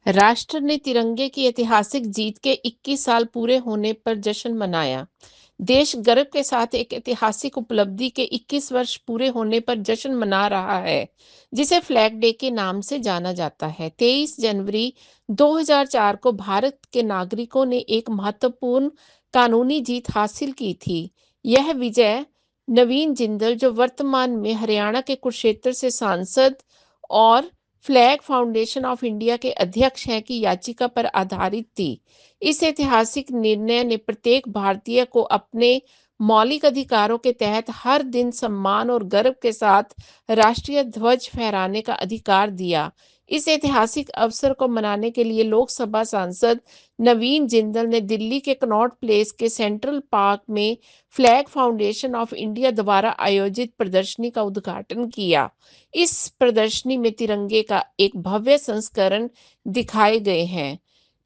राष्ट्र ने तिरंगे की ऐतिहासिक जीत के 21 साल पूरे होने पर जश्न मनाया। देश गर्व के साथ एक ऐतिहासिक उपलब्धि के 21 वर्ष पूरे होने पर जश्न मना रहा है, जिसे फ्लैग डे के नाम से जाना जाता है। 23 जनवरी 2004 को भारत के नागरिकों ने एक महत्वपूर्ण कानूनी जीत हासिल की थी। यह विजय नवीन जिंदल, जो वर्तमान में हरियाणा के कुरुक्षेत्र से सांसद और फ्लैग फाउंडेशन ऑफ इंडिया के अध्यक्ष हैं, की याचिका पर आधारित थी। इस ऐतिहासिक निर्णय ने प्रत्येक भारतीय को अपने मौलिक अधिकारों के तहत हर दिन सम्मान और गर्व के साथ राष्ट्रीय ध्वज फहराने का अधिकार दिया। इस ऐतिहासिक अवसर को मनाने के लिए लोकसभा सांसद नवीन जिंदल ने दिल्ली के कनॉट प्लेस के सेंट्रल पार्क में फ्लैग फाउंडेशन ऑफ इंडिया द्वारा आयोजित प्रदर्शनी का उद्घाटन किया। इस प्रदर्शनी में तिरंगे का एक भव्य संस्करण दिखाए गए हैं।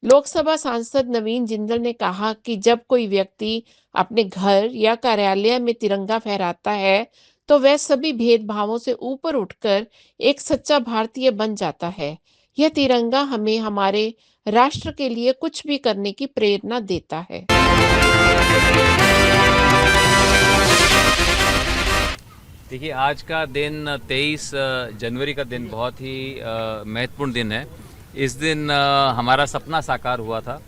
लोकसभा सांसद नवीन जिंदल ने कहा कि जब कोई व्यक्ति अपने घर या कार्यालय में तिरंगा फहराता है, तो वह सभी भेदभावों से ऊपर उठकर एक सच्चा भारतीय बन जाता है। यह तिरंगा हमें हमारे राष्ट्र के लिए कुछ भी करने की प्रेरणा देता है। देखिए, आज का दिन 23 जनवरी का दिन बहुत ही महत्वपूर्ण दिन है। इस दिन हमारा सपना साकार हुआ था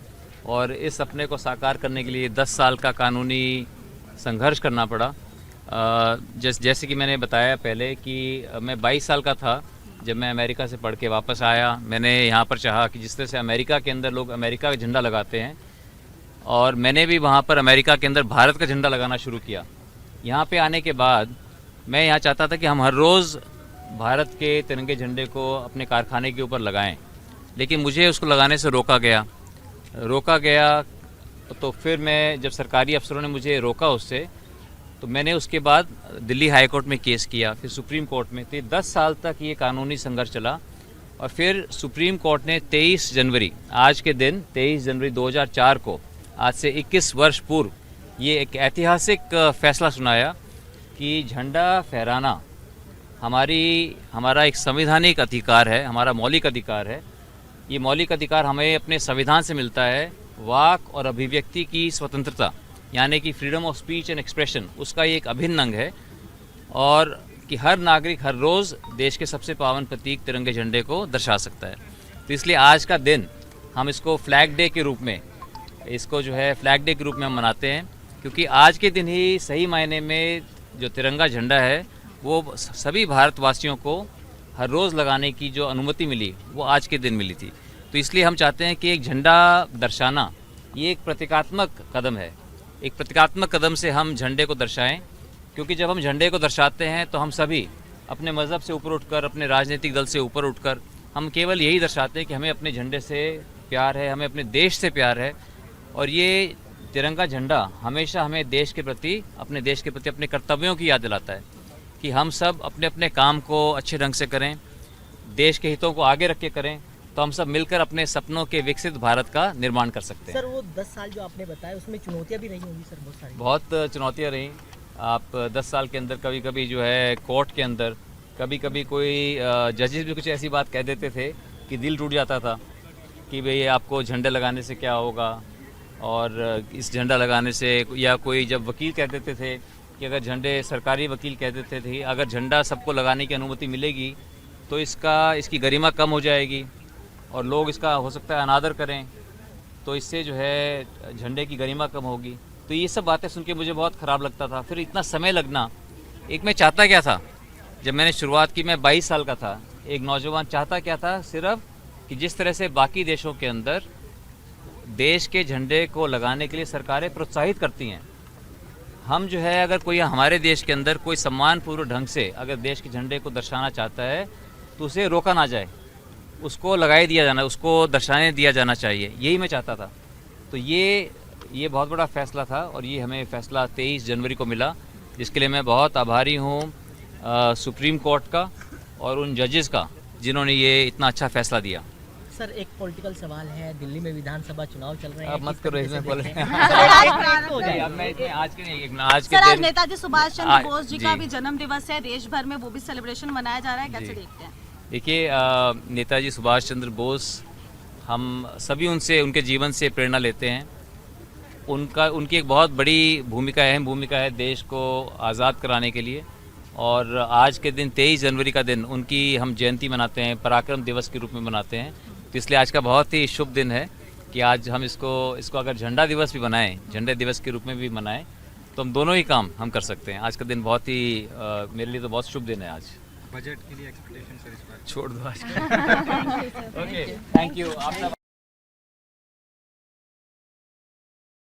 और इस सपने को साकार करने के लिए 10 साल का कानूनी संघर्ष करना पड़ा। जैसे कि मैंने बताया पहले कि मैं 22 साल का था जब मैं अमेरिका से पढ़ के वापस आया। मैंने यहाँ पर चाहा कि जिस तरह से अमेरिका के अंदर लोग अमेरिका का झंडा लगाते हैं, और मैंने भी वहाँ पर अमेरिका के अंदर भारत का झंडा लगाना शुरू किया। यहाँ पे आने के बाद मैं यहाँ चाहता था कि हम हर रोज़ भारत के तिरंगे झंडे को अपने कारखाने के ऊपर लगाएं, लेकिन मुझे उसको लगाने से रोका गया। तो फिर मैं, जब सरकारी अफसरों ने मुझे रोका उससे, तो मैंने उसके बाद दिल्ली हाई कोर्ट में केस किया, फिर सुप्रीम कोर्ट में। तो 10 साल तक ये कानूनी संघर्ष चला और फिर सुप्रीम कोर्ट ने 23 जनवरी, आज के दिन 23 जनवरी 2004 को, आज से 21 वर्ष पूर्व, ये एक ऐतिहासिक फैसला सुनाया कि झंडा फहराना हमारा एक संवैधानिक अधिकार है, हमारा मौलिक अधिकार है। ये मौलिक अधिकार हमें अपने संविधान से मिलता है। वाक और अभिव्यक्ति की स्वतंत्रता, यानी कि freedom of speech and expression, उसका ये एक अभिन्न अंग है, और कि हर नागरिक हर रोज़ देश के सबसे पावन प्रतीक तिरंगे झंडे को दर्शा सकता है। तो इसलिए आज का दिन हम इसको फ्लैग डे के रूप में, फ्लैग डे के रूप में हम मनाते हैं, क्योंकि आज के दिन ही सही मायने में जो तिरंगा झंडा है वो सभी भारतवासियों को हर रोज़ लगाने की जो अनुमति मिली वो आज के दिन मिली थी। तो इसलिए हम चाहते हैं कि एक झंडा दर्शाना ये एक प्रतीकात्मक कदम है। एक प्रतीकात्मक कदम से हम झंडे को दर्शाएं, क्योंकि जब हम झंडे को दर्शाते हैं तो हम सभी अपने मज़हब से ऊपर उठकर, अपने राजनीतिक दल से ऊपर उठकर, हम केवल यही दर्शाते हैं कि हमें अपने झंडे से प्यार है, हमें अपने देश से प्यार है। और ये तिरंगा झंडा हमेशा हमें देश के प्रति, अपने देश के प्रति अपने कर्तव्यों की याद दिलाता है कि हम सब अपने अपने काम को अच्छे ढंग से करें, देश के हितों को आगे रख के करें, तो हम सब मिलकर अपने सपनों के विकसित भारत का निर्माण कर सकते हैं। सर, वो 10 साल जो आपने बताया उसमें चुनौतियां भी रही होंगी सर, बहुत सारी। बहुत चुनौतियाँ रहीं। आप 10 साल के अंदर कभी कभी जो है कोर्ट के अंदर कभी कभी कोई जजेस भी कुछ ऐसी बात कह देते थे कि दिल टूट जाता था कि भाई आपको झंडे लगाने से क्या होगा, और इस झंडा लगाने से, या कोई जब वकील कह देते थे कि अगर झंडे, सरकारी वकील कह देते थे अगर झंडा सबको लगाने की अनुमति मिलेगी तो इसकी गरिमा कम हो जाएगी और लोग इसका हो सकता है अनादर करें, तो इससे जो है झंडे की गरिमा कम होगी। तो ये सब बातें सुन के मुझे बहुत ख़राब लगता था। फिर इतना समय लगना, एक मैं चाहता क्या था, जब मैंने शुरुआत की, मैं 22 साल का था, एक नौजवान चाहता क्या था, सिर्फ कि जिस तरह से बाकी देशों के अंदर देश के झंडे को लगाने के लिए सरकारें प्रोत्साहित करती हैं, हम जो है, अगर कोई हमारे देश के अंदर कोई सम्मानपूर्वक ढंग से अगर देश के झंडे को दर्शाना चाहता है तो उसे रोका ना जाए, उसको लगाए दिया जाना, उसको दर्शाने दिया जाना चाहिए। यही मैं चाहता था। तो ये बहुत बड़ा फ़ैसला था और ये हमें फ़ैसला 23 जनवरी को मिला, जिसके लिए मैं बहुत आभारी हूँ सुप्रीम कोर्ट का और उन जजेस का जिन्होंने ये इतना अच्छा फ़ैसला दिया। सर, एक पॉलिटिकल सवाल है, दिल्ली में विधानसभा चुनाव चल रहे हैं। अब मत करो इसमें आज के सर, आज दिन नेताजी सुभाष चंद्र बोस जी का भी जन्म दिवस है, देश भर में वो भी सेलिब्रेशन मनाया जा रहा है, कैसे देखते हैं? देखिए, नेताजी सुभाष चंद्र बोस हम सभी उनसे, उनके जीवन से प्रेरणा लेते हैं। उनकी एक बहुत बड़ी भूमिका, अहम भूमिका है देश को आज़ाद कराने के लिए। और आज के दिन 23 जनवरी का दिन उनकी हम जयंती मनाते हैं, पराक्रम दिवस के रूप में मनाते हैं। तो इसलिए आज का बहुत ही शुभ दिन है कि आज हम इसको अगर झंडा दिवस भी बनाएं, झंडे दिवस के रूप में भी मनाएं, तो हम दोनों ही काम हम कर सकते हैं। आज का दिन बहुत ही मेरे लिए तो बहुत शुभ दिन है आज। बजट के लिए एक्सपेक्टेशन सर इस बार छोड़ दो आज। ओके, थैंक यू आप सब।